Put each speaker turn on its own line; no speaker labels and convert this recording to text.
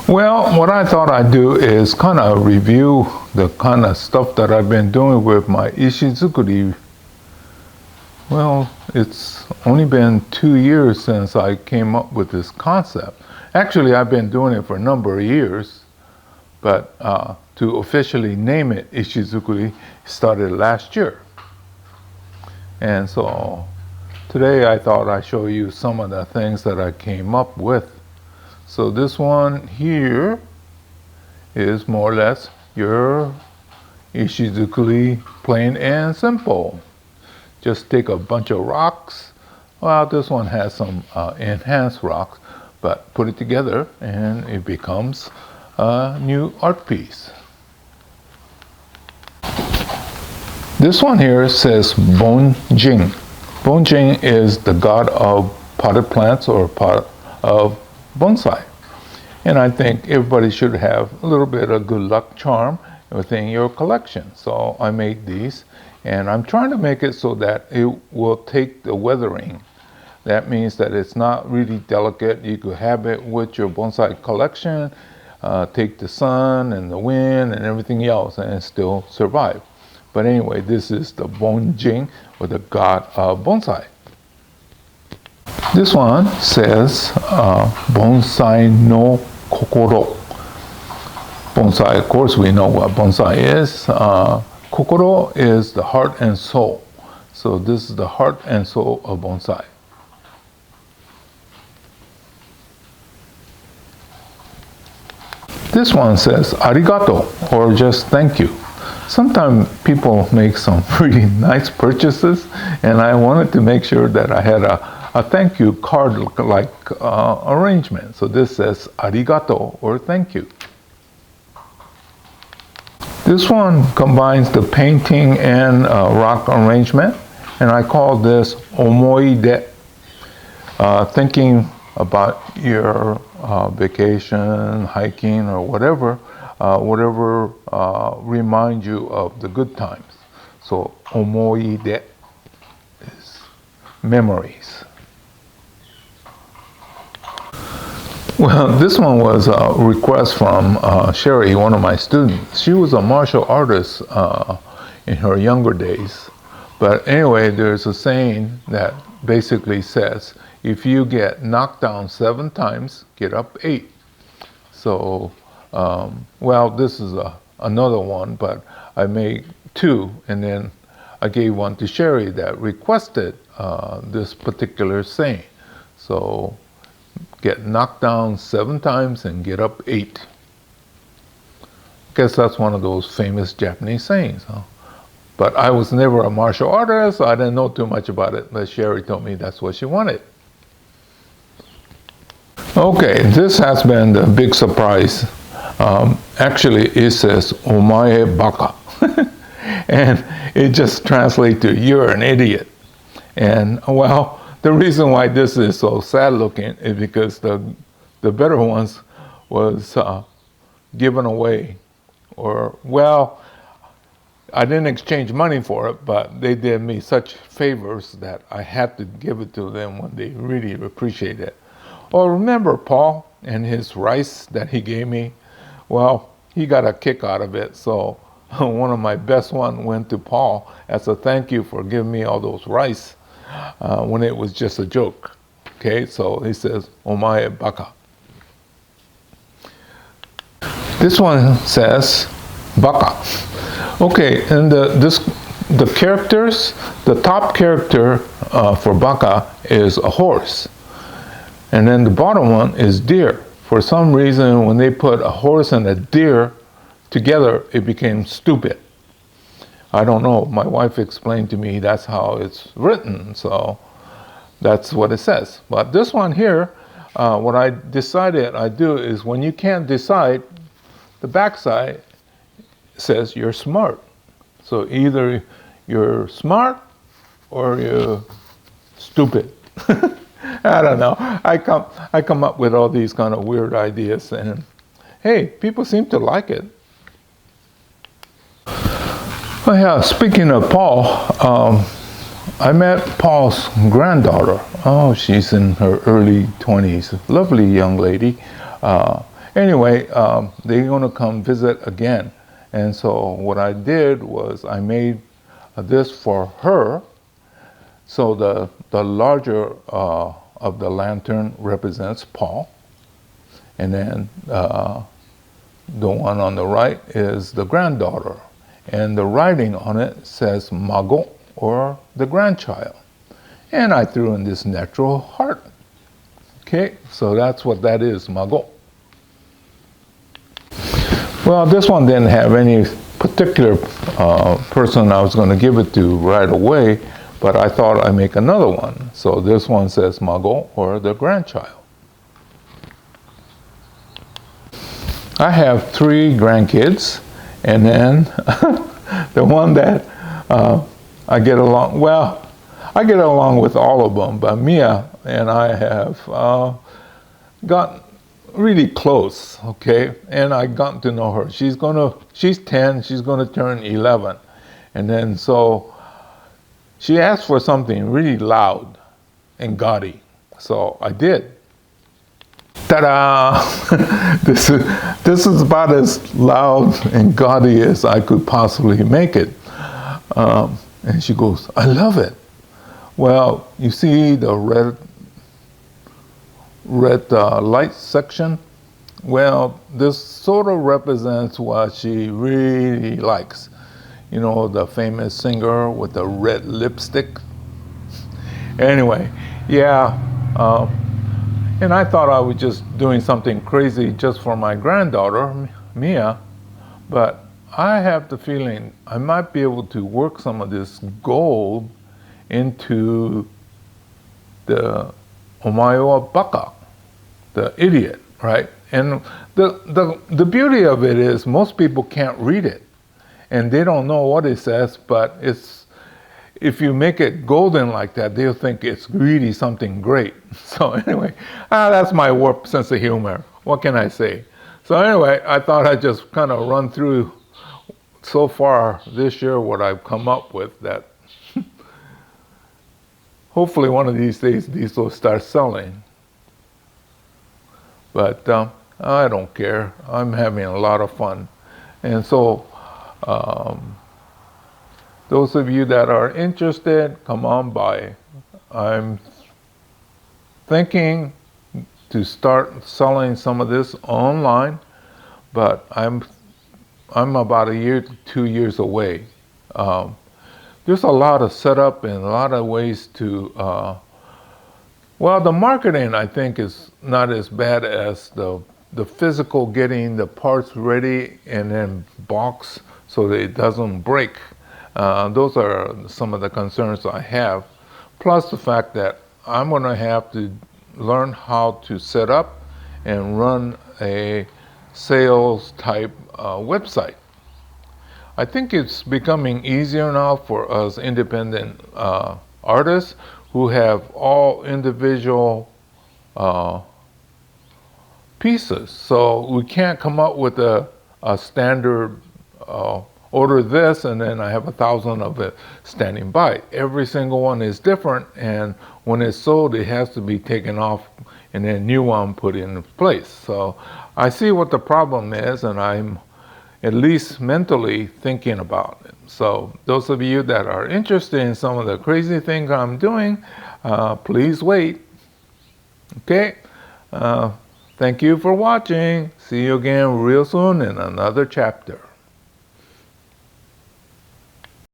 Well, what I thought I'd do is kind of review the kind of stuff that I've been doing with my Ishizukuri. Well, it's only been 2 years since I came up with this concept. Actually, I've been doing it for a number of years, but to officially name it Ishizukuri started last year. And so today I thought I'd show you some of the things that I came up with. So this one here is more or less your Ishizukuri, plain and simple. Just take a bunch of rocks. Well, this one has some enhanced rocks, but put it together and it becomes a new art piece. This one here says Bonjing. Bonjing is the god of potted plants or pot of bonsai. And I think everybody should have a little bit of good luck charm within your collection. So I made these, and I'm trying to make it so that it will take the weathering. That means that it's not really delicate. You could have it with your bonsai collection, take the sun and the wind and everything else and still survive. But anyway, this is the Bonjing, or the god of bonsai. This one says Bonsai no Kokoro. Bonsai, of course, we know what bonsai is. Kokoro is the heart and soul. So this is the heart and soul of bonsai. This one says arigato, or just thank you. Sometimes people make some pretty nice purchases, and I wanted to make sure that I had a thank you card-like arrangement. So this says arigato, or thank you. This one combines the painting and rock arrangement, and I call this omoide, thinking about your vacation, hiking, or whatever remind you of the good times. So omoide is memories. Well, this one was a request from Sherry, one of my students. She was a martial artist in her younger days. But anyway, there's a saying that basically says, if you get knocked down 7 times, get up 8. So, well, this is another one, but I made 2, and then I gave one to Sherry that requested this particular saying. So, get knocked down 7 times and get up 8. I guess that's one of those famous Japanese sayings, huh? But I was never a martial artist, so I didn't know too much about it, but Sherry told me that's what she wanted. Okay, this has been the big surprise. Actually, it says, omae baka. And it just translates to, you're an idiot. And, well, the reason why this is so sad looking is because the better ones was given away. Or, well, I didn't exchange money for it, but they did me such favors that I had to give it to them when they really appreciate it. Oh, remember Paul and his rice that he gave me? Well, he got a kick out of it, so one of my best ones went to Paul as a thank you for giving me all those rice when it was just a joke. Okay, so he says, omae baka. This one says, baka. Okay, and the characters, the top character for baka is a horse. And then the bottom one is deer. For some reason, when they put a horse and a deer together, it became stupid. I don't know. My wife explained to me that's how it's written, so that's what it says. But this one here, what I decided I'd do is when you can't decide, the backside says you're smart. So either you're smart or you're stupid. I don't know. I come up with all these kind of weird ideas, and hey, people seem to like it. Oh yeah, speaking of Paul, I met Paul's granddaughter. Oh, she's in her early 20s. Lovely young lady. Anyway, they're going to come visit again. And so what I did was I made this for her. So the larger of the lantern represents Paul. And then the one on the right is the granddaughter. And the writing on it says Mago, or the grandchild. And I threw in this natural heart. Okay, so that's what that is, Mago. Well, this one didn't have any particular person I was going to give it to right away, but I thought I'd make another one. So this one says Mago, or the grandchild. I have 3 grandkids, and then the one that I get along, well, I get along with all of them, but Mia and I have gotten really close, okay? And I got to know her. She's 10, she's gonna turn 11. And then so she asked for something really loud and gaudy. So I did. Ta-da! This is about as loud and gaudy as I could possibly make it. And she goes, I love it. Well, you see the red light section? Well, this sort of represents what she really likes. You know, the famous singer with the red lipstick. Anyway, yeah. And I thought I was just doing something crazy just for my granddaughter, Mia, but I have the feeling I might be able to work some of this gold into the Omae Baka, the idiot, right? And the beauty of it is most people can't read it, and they don't know what it says, but if you make it golden like that, they'll think it's really something great. So anyway, that's my warped sense of humor. What can I say? So anyway, I thought I'd just kind of run through so far this year what I've come up with, that hopefully one of these days these will start selling. But I don't care. I'm having a lot of fun. And so those of you that are interested, come on by. I'm thinking to start selling some of this online, but I'm about 1 year to 2 years away. There's a lot of setup and a lot of ways to, well, the marketing I think is not as bad as the physical getting the parts ready and then box so that it doesn't break. Those are some of the concerns I have, plus the fact that I'm going to have to learn how to set up and run a sales type website. I think it's becoming easier now for us independent artists who have all individual pieces. So we can't come up with a standard order this and then I have 1,000 of it standing by. Every single one is different, and when it's sold it has to be taken off and then new one put in place. So I see what the problem is, and I'm at least mentally thinking about it. So those of you that are interested in some of the crazy things I'm doing, please wait. Okay? Thank you for watching. See you again real soon in another chapter.